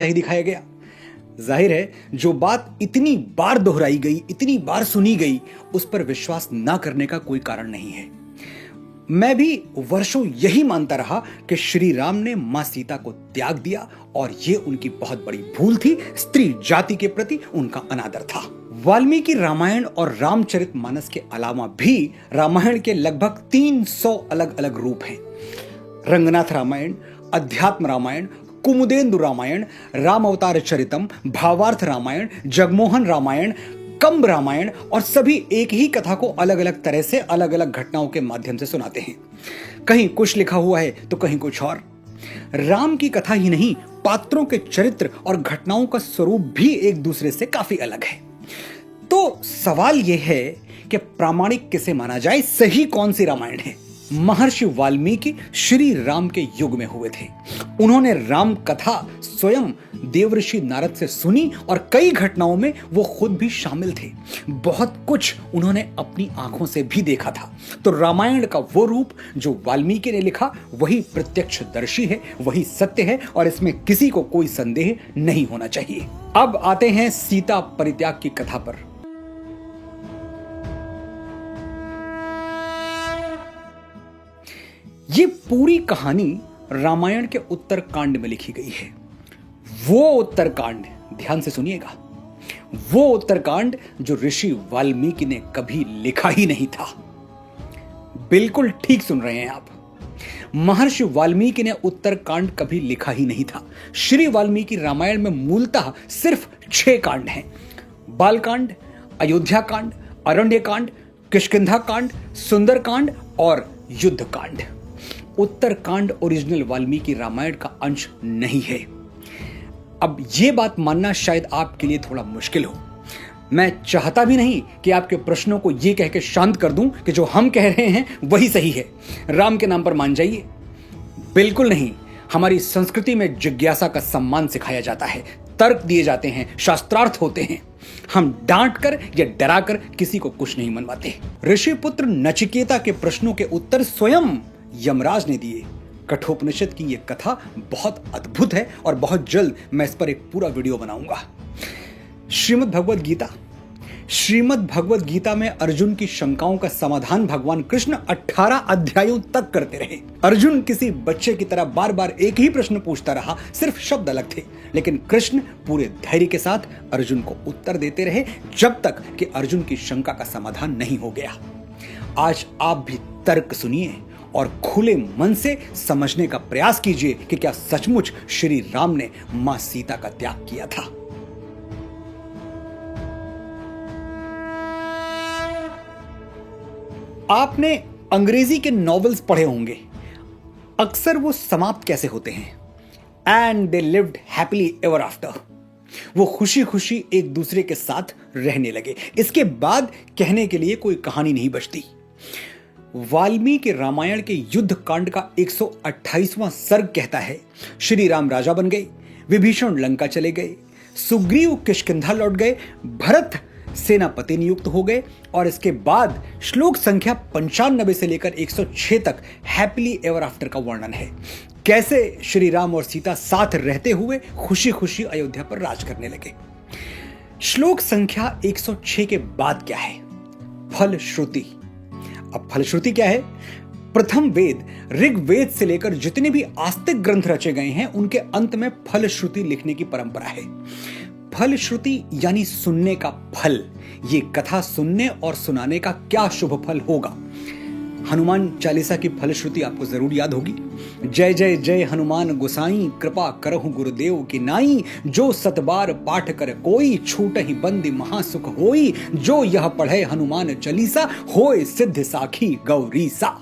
नहीं दिखाया गया। जाहिर है जो बात इतनी बार दोहराई गई, इतनी बार सुनी गई, उस पर विश्वास ना करने का कोई कारण नहीं है। मैं भी वर्षों यही मानता रहा कि श्री राम ने मां सीता को त्याग दिया और यह उनकी बहुत बड़ी भूल थी। स्त्री जाति के प्रति उनका अनादर था। वाल्मीकि रामायण और रामचरितमानस के अलावा भी रामायण के लगभग 300 अलग अलग रूप हैं। रंगनाथ रामायण, अध्यात्म रामायण, कुमुदेंदु रामायण, राम अवतार चरितम, भावार्थ रामायण, जगमोहन रामायण, कंब रामायण, और सभी एक ही कथा को अलग अलग तरह से अलग अलग घटनाओं के माध्यम से सुनाते हैं। कहीं कुछ लिखा हुआ है तो कहीं कुछ और। राम की कथा ही नहीं, पात्रों के चरित्र और घटनाओं का स्वरूप भी एक दूसरे से काफी अलग है। तो सवाल यह है कि प्रामाणिक किसे माना जाए, सही कौन सी रामायण है? महर्षि वाल्मीकि श्री राम के युग में हुए थे। उन्होंने राम कथा स्वयं देवर्षि नारद से सुनी और कई घटनाओं में वो खुद भी शामिल थे। बहुत कुछ उन्होंने अपनी आंखों से भी देखा था। तो रामायण का वो रूप जो वाल्मीकि ने लिखा वही प्रत्यक्षदर्शी है, वही सत्य है और इसमें किसी को कोई संदेह नहीं होना चाहिए। अब आते हैं सीता परित्याग की कथा पर। ये पूरी कहानी रामायण के उत्तरकांड में लिखी गई है। वो उत्तरकांड, ध्यान से सुनिएगा, वो उत्तरकांड जो ऋषि वाल्मीकि ने कभी लिखा ही नहीं था। बिल्कुल ठीक सुन रहे हैं आप। महर्षि वाल्मीकि ने उत्तरकांड कभी लिखा ही नहीं था। श्री वाल्मीकि रामायण में मूलतः सिर्फ 6 कांड हैं। बालकांड, अयोध्या कांड, अरण्य कांड, किष्किंधा कांड, सुंदर कांड और युद्ध कांड। उत्तरकांड ओरिजिनल वाल्मीकि रामायण का अंश नहीं है। अब यह बात मानना शायद आपके लिए थोड़ा मुश्किल हो। मैं चाहता भी नहीं कि आपके प्रश्नों को यह कह के शांत कर दूं कि जो हम कह रहे हैं वही सही है, राम के नाम पर मान जाइए। बिल्कुल नहीं। हमारी संस्कृति में जिज्ञासा का सम्मान सिखाया जाता है, तर्क दिए जाते हैं, शास्त्रार्थ होते हैं। हम डांट कर या डरा कर किसी को कुछ नहीं मनवाते। ऋषिपुत्र नचिकेता के प्रश्नों के उत्तर स्वयं यमराज ने दिए। कठोपनिषद की यह कथा बहुत अद्भुत है और बहुत जल्द मैं इस पर एक पूरा वीडियो बनाऊंगा। श्रीमद् भगवद गीता में अर्जुन की शंकाओं का समाधान भगवान कृष्ण 18 अध्यायों तक करते रहे। अर्जुन किसी बच्चे की तरह बार बार एक ही प्रश्न पूछता रहा, सिर्फ शब्द अलग थे, लेकिन कृष्ण पूरे धैर्य के साथ अर्जुन को उत्तर देते रहे जब तक कि अर्जुन की शंका का समाधान नहीं हो गया। आज आप भी तर्क सुनिए और खुले मन से समझने का प्रयास कीजिए कि क्या सचमुच श्री राम ने मां सीता का त्याग किया था। आपने अंग्रेजी के नॉवेल्स पढ़े होंगे। अक्सर वो समाप्त कैसे होते हैं? And they lived happily ever after. वो खुशी खुशी एक दूसरे के साथ रहने लगे। इसके बाद कहने के लिए कोई कहानी नहीं बचती। वाल्मीकि रामायण के युद्ध कांड का 128वां सर्ग कहता है, श्री राम राजा बन गए, विभीषण लंका चले गए, सुग्रीव किष्किंधा लौट गए, भरत सेनापति नियुक्त हो गए और इसके बाद श्लोक संख्या 95 से लेकर 106 तक हैप्पीली एवर आफ्टर का वर्णन है। कैसे श्री राम और सीता साथ रहते हुए खुशी खुशी अयोध्या पर राज करने लगे। श्लोक संख्या 106 के बाद क्या है? फलश्रुति। अब फलश्रुति क्या है? प्रथम वेद ऋग्वेद से लेकर जितने भी आस्तिक ग्रंथ रचे गए हैं उनके अंत में फलश्रुति लिखने की परंपरा है। फलश्रुति यानी सुनने का फल। ये कथा सुनने और सुनाने का क्या शुभ फल होगा। हनुमान चालीसा की फलश्रुति आपको जरूर याद होगी। जय जय जय हनुमान गोसाई, कृपा करहु गुरुदेव की नाई, जो सतबार पाठ कर कोई, छूटहि बंदी महासुख होई, जो यह पढ़े हनुमान चालीसा, होए सिद्ध साखी गौरीसा।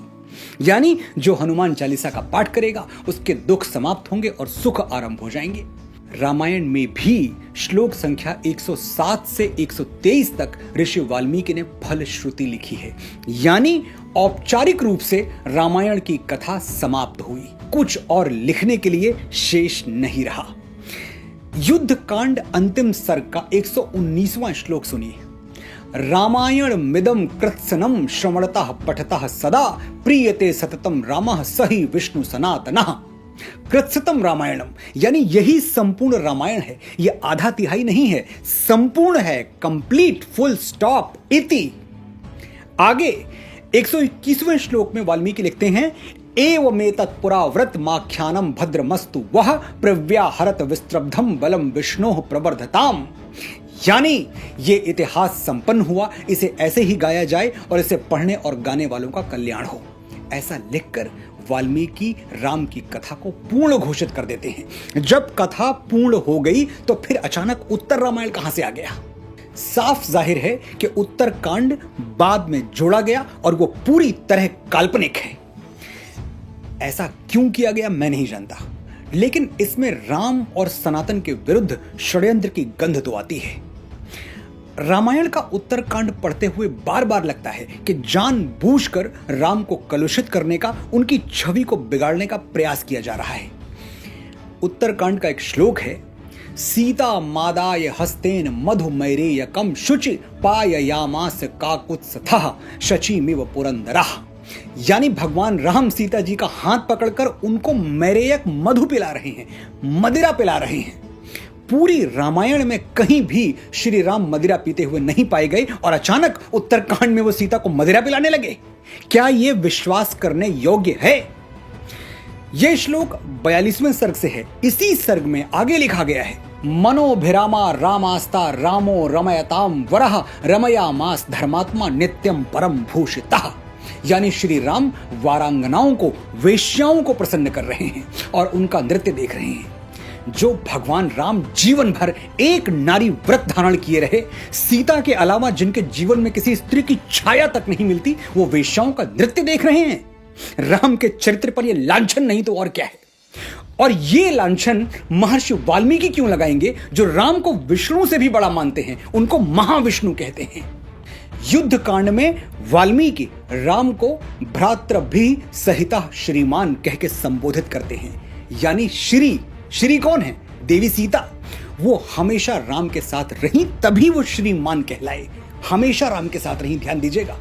यानी जो हनुमान चालीसा का पाठ करेगा उसके दुख समाप्त होंगे और सुख आरंभ हो जाएंगे। रामायण में भी श्लोक संख्या 107 से 123 तक ऋषि वाल्मीकि ने फलश्रुति लिखी है। यानी औपचारिक रूप से रामायण की कथा समाप्त हुई, कुछ और लिखने के लिए शेष नहीं रहा। युद्ध कांड अंतिम सर्ग का 119वां श्लोक सुनिए। रामायण मिदम कृत्सनम श्रवणतः पठतः सदा, प्रीयते सततम रामः सहि विष्णु सनातनः। कृत्सतम रामायणम, यानी यही संपूर्ण रामायण है। यह आधा तिहाई नहीं है, संपूर्ण है, कंप्लीट, फुल स्टॉप, इति। आगे 121वें श्लोक में वाल्मीकि लिखते हैं, एवमेतत् पुरा व्रतमाख्यानम भद्रमस्तु वह प्रव्याहरत विस्त्रब्धम बलम विष्णोः प्रवर्धताम। यानी ये इतिहास संपन्न हुआ, इसे ऐसे ही गाया जाए और इसे पढ़ने और गाने वालों का कल्याण हो। ऐसा लिखकर वाल्मीकि राम की कथा को पूर्ण घोषित कर देते हैं। जब कथा पूर्ण हो गई तो फिर अचानक उत्तर रामायण कहां से आ गया? साफ जाहिर है कि उत्तर कांड बाद में जोड़ा गया और वो पूरी तरह काल्पनिक है। ऐसा क्यों किया गया मैं नहीं जानता, लेकिन इसमें राम और सनातन के विरुद्ध षड्यंत्र की गंध तो आती है। रामायण का उत्तरकांड पढ़ते हुए बार बार लगता है कि जानबूझकर राम को कलुषित करने का, उनकी छवि को बिगाड़ने का प्रयास किया जा रहा है। उत्तरकांड का एक श्लोक है, सीता मादाय हस्तेन मधुमैरेयकम शुचि पाययामास काकुत्स्थः शचीमिव पुरंदरः। यानी भगवान राम सीता जी का हाथ पकड़कर उनको मैरेयक मधु पिला रहे हैं, मदिरा पिला रहे हैं। पूरी रामायण में कहीं भी श्री राम मदिरा पीते हुए नहीं पाए गए और अचानक उत्तरकांड में वो सीता को मदिरा पिलाने लगे। क्या ये विश्वास करने योग्य है? यह श्लोक 42वें सर्ग से है। इसी सर्ग में आगे लिखा गया है, मनोभिरामा रामास्ता रामो रमयताम वरह रमयामास धर्मात्मा नित्यम परम भूषितः। यानी श्री राम वारांगनाओं को, वेश्याओं को प्रसन्न कर रहे हैं और उनका नृत्य देख रहे हैं। जो भगवान राम जीवन भर एक नारी व्रत धारण किए रहे, सीता के अलावा जिनके जीवन में किसी स्त्री की छाया तक नहीं मिलती, वो वेश्याओं का नृत्य देख रहे हैं। राम के चरित्र पर यह लांछन नहीं तो और क्या है? और ये लांछन महर्षि वाल्मीकि क्यों लगाएंगे, जो राम को विष्णु से भी बड़ा मानते हैं, उनको महाविष्णु कहते हैं। युद्ध कांड में वाल्मीकि राम को भ्रातृभि सहिता श्रीमान कह के संबोधित करते हैं। यानी श्री कौन है? देवी सीता। वो हमेशा राम के साथ रही, तभी वो श्रीमान कहलाए। हमेशा राम के साथ रही, ध्यान दीजिएगा।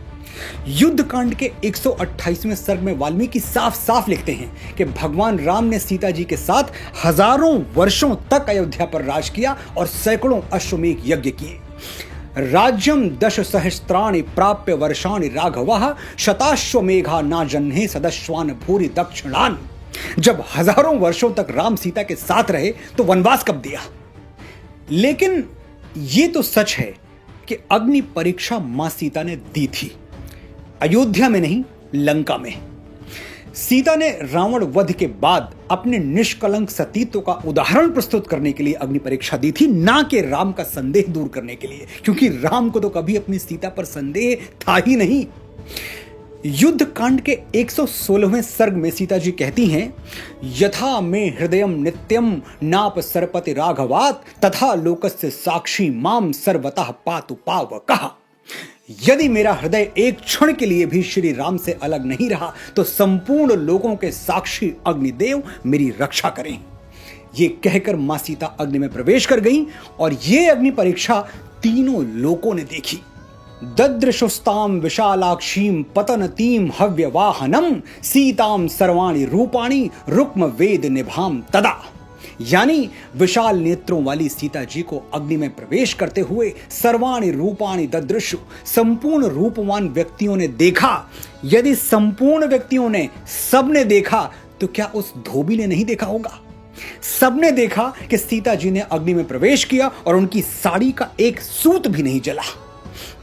युद्ध कांड के 128वें सर्ग में वाल्मीकि साफ साफ लिखते हैं कि भगवान राम ने सीता जी के साथ हजारों वर्षों तक अयोध्या पर राज किया और सैकड़ों अश्वमेध यज्ञ किए। राज्यम 10 सहस्त्राणि प्राप्य वर्षाणि राघवः शताश्वमेघा ना जन्हे सदश्वान भूरि दक्षिणान। जब हजारों वर्षों तक राम सीता के साथ रहे तो वनवास कब दिया? लेकिन यह तो सच है कि अग्नि परीक्षा मां सीता ने दी थी, अयोध्या में नहीं, लंका में। सीता ने रावण वध के बाद अपने निष्कलंक सतीत्व का उदाहरण प्रस्तुत करने के लिए अग्नि परीक्षा दी थी, ना कि राम का संदेह दूर करने के लिए, क्योंकि राम को तो कभी अपनी सीता पर संदेह था ही नहीं। युद्ध कांड के 116वें सर्ग में सीता जी कहती हैं, यथा में हृदयम नित्यम नाप सरपति राघवात तथा लोकस्य साक्षी माम सर्वतः पातु पावकः। यदि मेरा हृदय एक क्षण के लिए भी श्री राम से अलग नहीं रहा तो संपूर्ण लोगों के साक्षी अग्निदेव मेरी रक्षा करें। ये कहकर मां सीता अग्नि में प्रवेश कर गईं और ये अग्नि परीक्षा तीनों लोगों ने देखी। ददृशुस्ताम विशालाक्षीम पतनतीम हव्यवाहनम सीताम सर्वाणि रूपाणि रुक्म वेद निभाम तदा। यानी विशाल नेत्रों वाली सीता जी को अग्नि में प्रवेश करते हुए सर्वाणि रूपाणि ददृशु, संपूर्ण रूपवान व्यक्तियों ने देखा। यदि संपूर्ण व्यक्तियों ने, सबने देखा, तो क्या उस धोबी ने नहीं देखा होगा? सबने देखा कि सीता जी ने अग्नि में प्रवेश किया और उनकी साड़ी का एक सूत भी नहीं जला।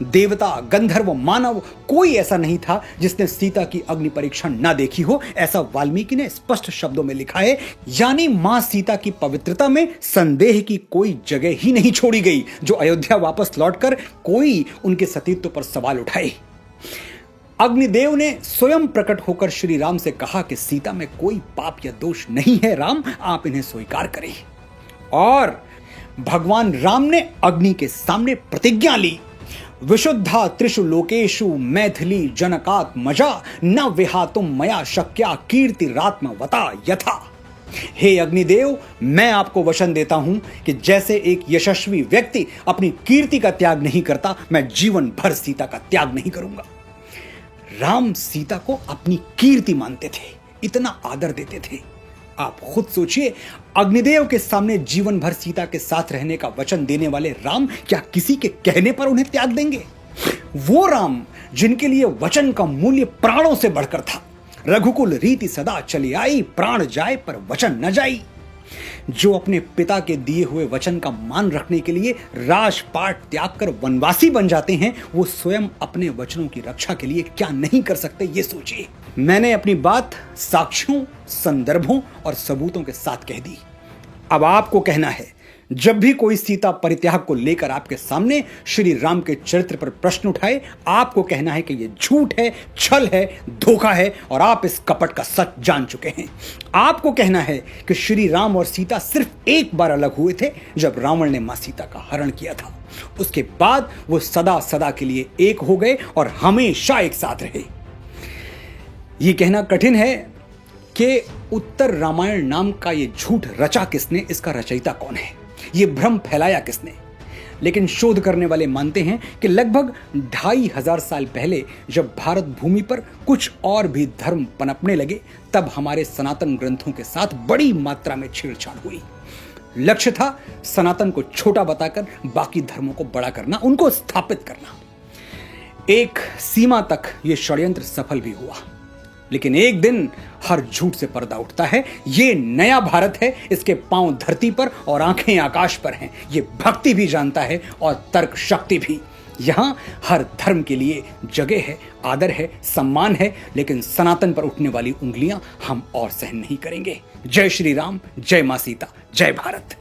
देवता, गंधर्व, मानव, कोई ऐसा नहीं था जिसने सीता की अग्नि परीक्षा ना देखी हो, ऐसा वाल्मीकि ने स्पष्ट शब्दों में लिखा है। यानी मां सीता की पवित्रता में संदेह की कोई जगह ही नहीं छोड़ी गई, जो अयोध्या वापस लौटकर कोई उनके सतीत्व पर सवाल उठाए। अग्निदेव ने स्वयं प्रकट होकर श्री राम से कहा कि सीता में कोई पाप या दोष नहीं है, राम आप इन्हें स्वीकार करें। और भगवान राम ने अग्नि के सामने प्रतिज्ञा ली, विशुद्धा त्रिषु लोकेषु मैथिली जनकात्मजा न विहातुम मया शक्या कीर्तिरात्मवता यथा। हे अग्निदेव, मैं आपको वचन देता हूं कि जैसे एक यशस्वी व्यक्ति अपनी कीर्ति का त्याग नहीं करता, मैं जीवन भर सीता का त्याग नहीं करूंगा। राम सीता को अपनी कीर्ति मानते थे, इतना आदर देते थे। आप खुद सोचिए, अग्निदेव के सामने जीवन भर सीता के साथ रहने का वचन देने वाले राम क्या किसी के कहने पर उन्हें त्याग देंगे? वो राम जिनके लिए वचन का मूल्य प्राणों से बढ़कर था। रघुकुल रीति सदा चली आई, प्राण जाए पर वचन न जाई। जो अपने पिता के दिए हुए वचन का मान रखने के लिए राजपाट त्याग कर वनवासी बन जाते हैं, वो स्वयं अपने वचनों की रक्षा के लिए क्या नहीं कर सकते, ये सोचिए। मैंने अपनी बात साक्ष्यों, संदर्भों और सबूतों के साथ कह दी। अब आपको कहना है, जब भी कोई सीता परित्याग को लेकर आपके सामने श्री राम के चरित्र पर प्रश्न उठाए, आपको कहना है कि यह झूठ है, छल है, धोखा है और आप इस कपट का सच जान चुके हैं। आपको कहना है कि श्री राम और सीता सिर्फ एक बार अलग हुए थे, जब रावण ने मां सीता का हरण किया था। उसके बाद वो सदा सदा के लिए एक हो गए और हमेशा एक साथ रहे। ये कहना कठिन है कि उत्तर रामायण नाम का ये झूठ रचा किसने, इसका रचयिता कौन है, ये भ्रम फैलाया किसने। लेकिन शोध करने वाले मानते हैं कि लगभग 2500 साल पहले जब भारत भूमि पर कुछ और भी धर्म पनपने लगे, तब हमारे सनातन ग्रंथों के साथ बड़ी मात्रा में छेड़छाड़ हुई। लक्ष्य था सनातन को छोटा बताकर बाकी धर्मों को बड़ा करना, उनको स्थापित करना। एक सीमा तक यह षड्यंत्र सफल भी हुआ, लेकिन एक दिन हर झूठ से पर्दा उठता है। ये नया भारत है, इसके पांव धरती पर और आंखें आकाश पर हैं। ये भक्ति भी जानता है और तर्क शक्ति भी। यहां हर धर्म के लिए जगह है, आदर है, सम्मान है, लेकिन सनातन पर उठने वाली उंगलियां हम और सहन नहीं करेंगे। जय श्री राम, जय मां सीता, जय भारत।